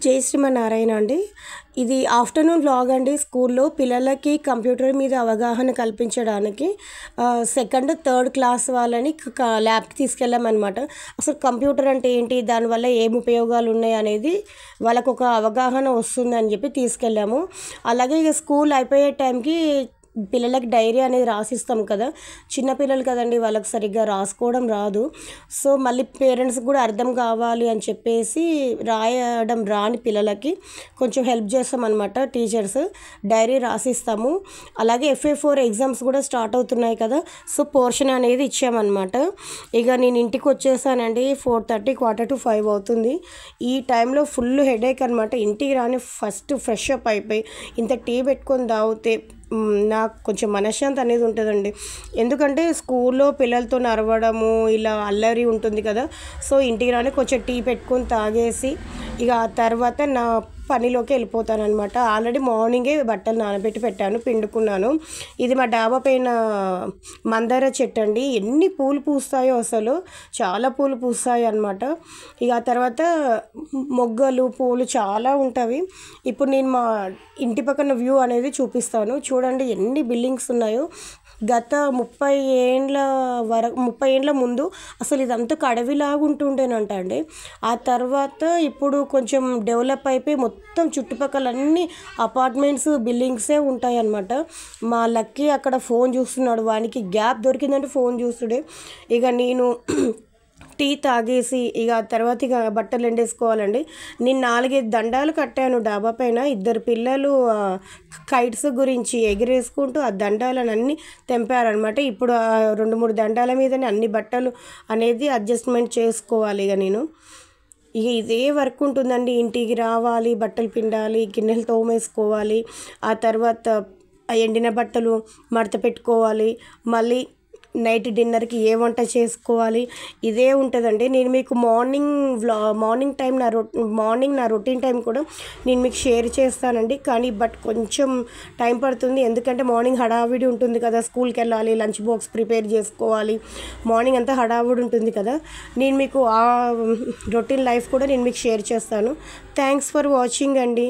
జై శ్రీమన్నారాయణ అండి. ఇది ఆఫ్టర్నూన్ వ్లాగ్ అండి. స్కూల్లో పిల్లలకి కంప్యూటర్ మీద అవగాహన కల్పించడానికి సెకండ్ థర్డ్ క్లాస్ వాళ్ళని ల్యాబ్కి తీసుకెళ్ళామన్నమాట. అసలు కంప్యూటర్ అంటే ఏంటి, దానివల్ల ఏం ఉపయోగాలు ఉన్నాయి అనేది వాళ్ళకు ఒక అవగాహన వస్తుందని చెప్పి తీసుకెళ్ళాము. అలాగే ఇక స్కూల్ అయిపోయే టైంకి పిల్లలకి డైరీ అనేది రాసిస్తాం కదా, చిన్నపిల్లలు కదండి, వాళ్ళకి సరిగ్గా రాసుకోవడం రాదు. సో మళ్ళీ పేరెంట్స్కి కూడా అర్థం కావాలి అని చెప్పేసి రాయడం రాని పిల్లలకి కొంచెం హెల్ప్ చేస్తాం అనమాట. టీచర్స్ డైరీ రాసిస్తాము. అలాగే FA4 ఎగ్జామ్స్ కూడా స్టార్ట్ అవుతున్నాయి కదా, సో పోర్షన్ అనేది ఇచ్చామన్నమాట. ఇక నేను ఇంటికి వచ్చేసానండి. 4:30 4:45 అవుతుంది. ఈ టైంలో ఫుల్ హెడేక్ అనమాట. ఇంటికి రాని ఫస్ట్ ఫ్రెష్ అప్ అయిపోయి ఇంత టీ పెట్టుకొని తాగితే నాకు కొంచెం మనశ్శాంతి అనేది ఉంటుందండి. ఎందుకంటే స్కూల్లో పిల్లలతో నడవడము ఇలా అల్లరి ఉంటుంది కదా, సో ఇంటికి రాని కొంచెం టీ పెట్టుకొని తాగేసి ఇక ఆ తర్వాత నా పనిలోకి వెళ్ళిపోతానమాట. ఆల్రెడీ మార్నింగే బట్టలు నానబెట్టి పెట్టాను, పిండుకున్నాను. ఇది మా డాబా పైన మందార చెట్టు అండి. ఎన్ని పూలు పూస్తాయో, అసలు చాలా పూలు పూస్తాయి అన్నమాట. ఇక ఆ తర్వాత మొగ్గలు పూలు చాలా ఉంటాయి. ఇప్పుడు నేను మా ఇంటి పక్కన వ్యూ అనేది చూపిస్తాను. చూడండి ఎన్ని బిల్డింగ్స్ ఉన్నాయో. గత 30 ఏండ్ల ముందు అసలు ఇదంతా అడవిలాగా ఉంటుండేనంట అండి. ఆ తర్వాత ఇప్పుడు కొంచెం డెవలప్ అయిపోయి మొత్తం చుట్టుపక్కల అపార్ట్మెంట్స్ బిల్డింగ్సే ఉంటాయి అన్నమాట. మా లక్కీ అక్కడ ఫోన్ చూస్తున్నాడు, వానికి గ్యాప్ దొరికిందంటే ఫోన్ చూస్తుడే. ఇక నేను టీ తాగేసి ఇక తర్వాత ఇక బట్టలు ఎండేసుకోవాలండి. నేను 4-5 దండాలు కట్టాను డాబా పైన. 2 పిల్లలు కైట్స్ గురించి ఎగిరేసుకుంటూ ఆ దండాలను అన్నీ తెంపారనమాట. ఇప్పుడు 2-3 దండాల మీదనే అన్ని బట్టలు అనేది అడ్జస్ట్మెంట్ చేసుకోవాలి. ఇక ఇదే వర్క్ ఉంటుందండి. ఇంటికి రావాలి, బట్టలు పిండాలి, గిన్నెలు తోమేసుకోవాలి, ఆ తర్వాత ఎండిన బట్టలు మడత పెట్టుకోవాలి, మళ్ళీ నైట్ డిన్నర్కి ఏ వంట చేసుకోవాలి, ఇదే ఉంటుందండి. నేను మీకు మార్నింగ్ టైం నా రొటీన్ టైం కూడా నేను మీకు షేర్ చేస్తానండి. కానీ కొంచెం టైం పడుతుంది, ఎందుకంటే మార్నింగ్ హడావిడి ఉంటుంది కదా, స్కూల్కి వెళ్ళాలి, లంచ్ బాక్స్ ప్రిపేర్ చేసుకోవాలి, మార్నింగ్ అంతా హడావిడి ఉంటుంది కదా. నేను మీకు ఆ రొటీన్ లైఫ్ కూడా నేను మీకు షేర్ చేస్తాను. థ్యాంక్స్ ఫర్ వాచింగ్ అండి.